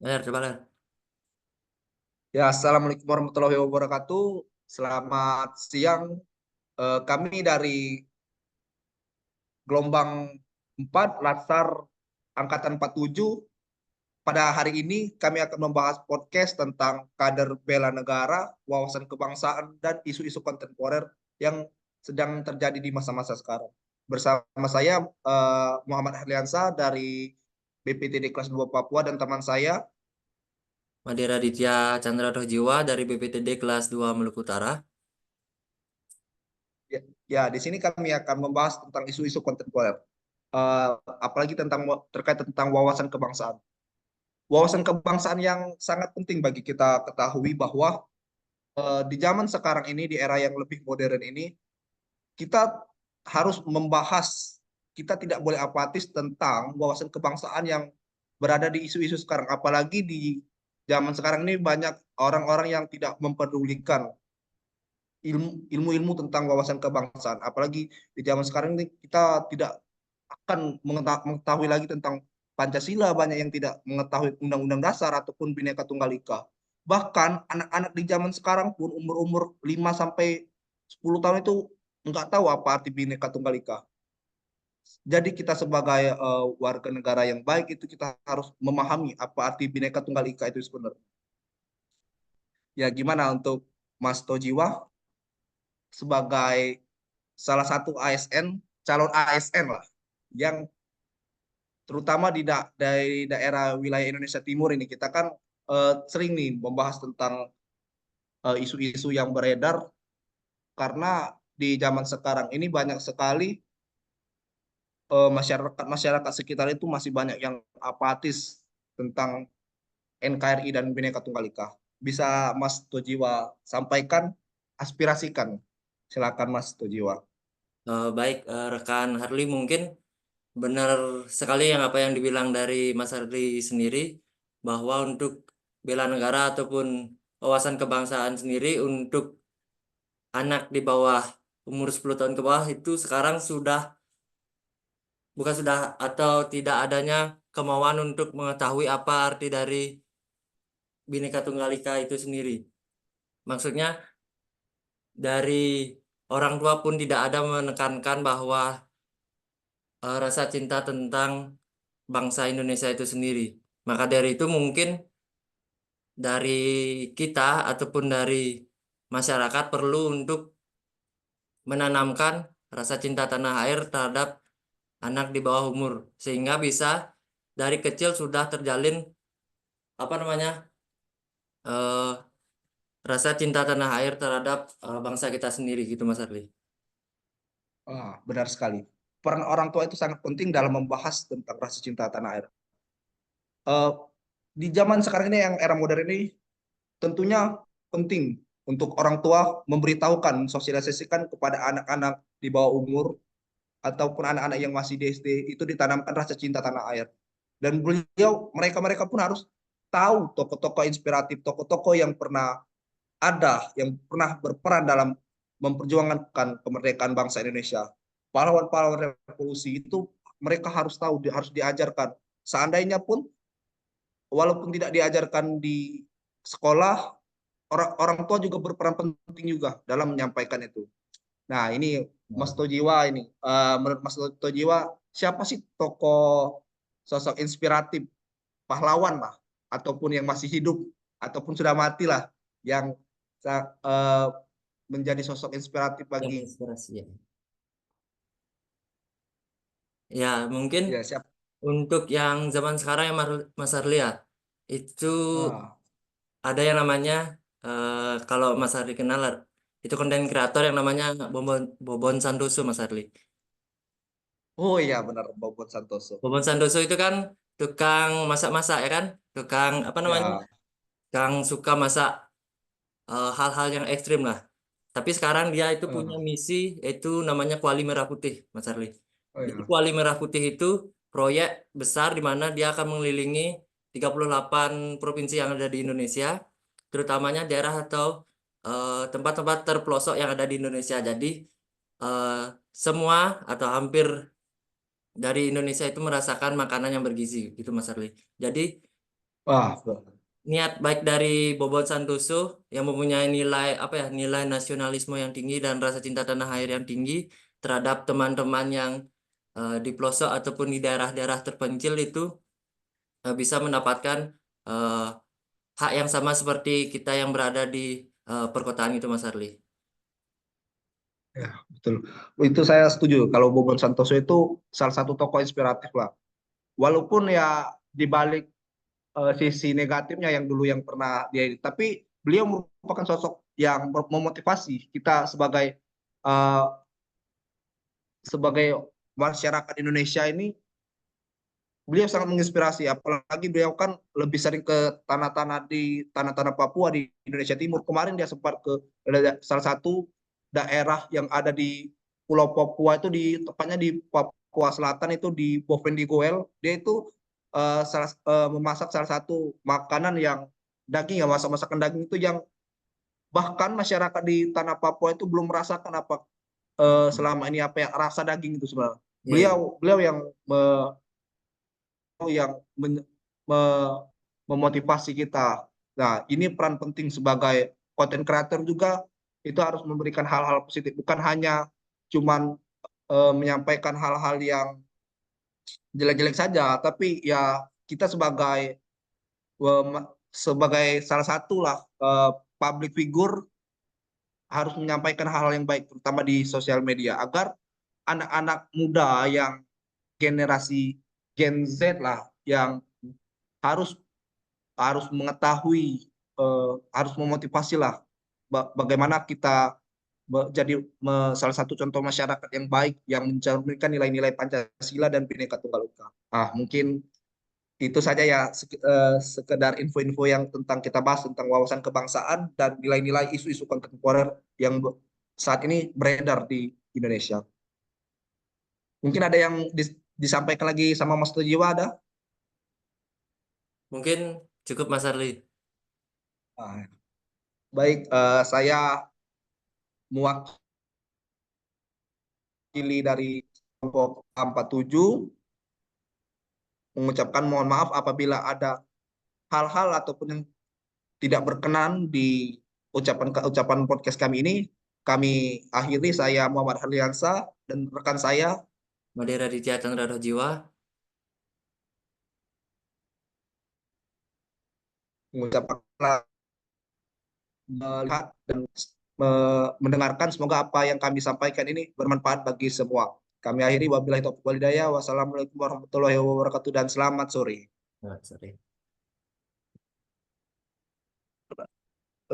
Coba Ler. Ya, Assalamualaikum warahmatullahi wabarakatuh. Selamat siang. Kami dari gelombang 4 Latsar Angkatan 47. Pada hari ini kami akan membahas podcast tentang kader bela negara, wawasan kebangsaan, dan isu-isu kontemporer yang sedang terjadi di masa-masa sekarang. Bersama saya Muhammad Harliansa dari BPTD kelas 2 Papua dan teman saya. Made Raditya Chandra Rohjiwa dari BPTD kelas 2 Maluku Utara. Ya, ya, di sini kami akan membahas tentang isu-isu kontemporer. Eh, Apalagi terkait tentang wawasan kebangsaan. Wawasan kebangsaan yang sangat penting bagi kita ketahui bahwa di zaman sekarang ini, di era yang lebih modern ini, kita harus membahas, kita tidak boleh apatis tentang wawasan kebangsaan yang berada di isu-isu sekarang. Apalagi di zaman sekarang ini banyak orang-orang yang tidak mempedulikan ilmu-ilmu tentang wawasan kebangsaan. Apalagi di zaman sekarang ini kita tidak akan mengetahui lagi tentang Pancasila, banyak yang tidak mengetahui Undang-Undang Dasar ataupun Bhinneka Tunggal Ika. Bahkan anak-anak di zaman sekarang pun umur-umur 5 sampai 10 tahun itu nggak tahu apa arti Bhinneka Tunggal Ika. Jadi kita sebagai warga negara yang baik itu kita harus memahami apa arti Bhinneka Tunggal Ika itu sebenarnya. Ya gimana untuk Mas Tojiwa sebagai salah satu ASN, calon ASN lah, yang terutama dari daerah wilayah Indonesia Timur ini kita kan sering nih membahas tentang isu-isu yang beredar karena di zaman sekarang ini banyak sekali masyarakat sekitar itu masih banyak yang apatis tentang NKRI dan Bhinneka Tunggal Ika. Bisa Mas Tojiwa sampaikan, aspirasikan. Silakan Mas Tojiwa. Baik, rekan Harli, mungkin benar sekali apa yang dibilang dari Mas Harli sendiri, bahwa untuk bela negara ataupun wawasan kebangsaan sendiri untuk anak di bawah umur 10 tahun ke bawah itu sekarang bukan sudah atau tidak adanya kemauan untuk mengetahui apa arti dari Bhinneka Tunggal Ika itu sendiri. Maksudnya dari orang tua pun tidak ada menekankan bahwa rasa cinta tentang bangsa Indonesia itu sendiri. Maka dari itu mungkin dari kita ataupun dari masyarakat perlu untuk menanamkan rasa cinta tanah air terhadap anak di bawah umur, sehingga bisa dari kecil sudah terjalin apa namanya eh, rasa cinta tanah air terhadap bangsa kita sendiri gitu Mas Arli. Benar sekali. Peran orang tua itu sangat penting dalam membahas tentang rasa cinta tanah air. Eh, di zaman sekarang ini yang era modern ini tentunya penting untuk orang tua memberitahukan, sosialisasikan kepada anak-anak di bawah umur ataupun anak-anak yang masih di SD itu ditanamkan rasa cinta tanah air. Dan mereka-mereka pun harus tahu tokoh-tokoh inspiratif, tokoh-tokoh yang pernah ada, yang pernah berperan dalam memperjuangkan kemerdekaan bangsa Indonesia. Pahlawan-pahlawan revolusi itu mereka harus tahu, harus diajarkan. Seandainya pun walaupun tidak diajarkan di sekolah, orang tua juga berperan penting juga dalam menyampaikan itu. Nah, ini Mas Tojiwa ini, menurut Mas Tojiwa, siapa sih tokoh sosok inspiratif pahlawan lah, ataupun yang masih hidup, ataupun sudah mati lah, yang eh, menjadi sosok inspiratif Yang bagi inspirasi ya. Ya, mungkin ya siapa? untuk yang zaman sekarang yang Mas Arli ya, itu Ah. ada yang namanya kalau Mas Arli kenal itu konten kreator yang namanya Bobon Bobon Santoso Mas Arli. Oh iya benar, Bobot Santoso. Bobon Santoso itu kan tukang masak-masak ya kan, tukang apa namanya, Ya, tukang suka masak hal-hal yang ekstrim lah. Tapi sekarang dia itu punya eh, misi, yaitu namanya Kuali Merah Putih, Mas Arli. oh Jadi ya. Kuali Merah Putih itu proyek besar di mana dia akan mengelilingi 38 provinsi yang ada di Indonesia, terutamanya daerah atau tempat-tempat terpelosok yang ada di Indonesia. Jadi eh, semua atau hampir dari Indonesia itu merasakan makanan yang bergizi, gitu Mas Arli. Jadi Wah, niat baik dari Bobot Santoso yang mempunyai nilai apa ya, nilai nasionalisme yang tinggi dan rasa cinta tanah air yang tinggi terhadap teman-teman yang di pelosok ataupun di daerah-daerah terpencil itu bisa mendapatkan eh, hak yang sama seperti kita yang berada di perkotaan itu, Mas Arli. ya, betul. Itu saya setuju. Kalau Bobon Santoso itu salah satu tokoh inspiratif lah. Walaupun ya di balik sisi negatifnya yang dulu yang pernah dia, tapi beliau merupakan sosok yang memotivasi kita eh, sebagai masyarakat Indonesia ini. Beliau sangat menginspirasi, apalagi beliau kan lebih sering ke tanah-tanah Papua di Indonesia Timur. Kemarin dia sempat ke salah satu daerah yang ada di Pulau Papua, itu di tepatnya di Papua Selatan, itu di Bovendigul. Dia itu memasak salah satu makanan yang daging, ya, masak-masakan daging itu yang bahkan masyarakat di tanah Papua itu belum merasakan apa Hmm. selama ini apa yang rasa daging itu sebenarnya. Iya, iya. Beliau yang yang memotivasi kita. Nah, ini peran penting sebagai content creator juga, itu harus memberikan hal-hal positif, bukan hanya cuman menyampaikan hal-hal yang jelek-jelek saja, tapi ya kita sebagai salah satu lah public figure harus menyampaikan hal-hal yang baik, terutama di sosial media, agar anak-anak muda yang generasi Gen Z lah, yang harus harus mengetahui, harus memotivasi lah bagaimana kita jadi salah satu contoh masyarakat yang baik yang mencerminkan nilai-nilai Pancasila dan Bhinneka Tunggal Ika. Mungkin itu saja ya, sekedar info-info yang tentang kita bahas tentang wawasan kebangsaan dan nilai-nilai isu-isu kontemporer yang saat ini beredar di Indonesia. Mungkin ada yang disampaikan lagi sama Mas Tujiwa, ada? Mungkin cukup, Mas Arli. Ah, baik, saya mewakili dari kelompok 47 mengucapkan mohon maaf apabila ada hal-hal ataupun yang tidak berkenan di ucapan podcast kami ini. Kami akhiri, saya Muhammad Harliansa dan rekan saya Made Raditya Chandra Jiwa. mengucapkan melihat dan mendengarkan. Semoga apa yang kami sampaikan ini bermanfaat bagi semua. Kami akhiri, wabillahi taufiq walhidayah. Wassalamualaikum warahmatullahi wabarakatuh dan selamat sore. Nah, sorry.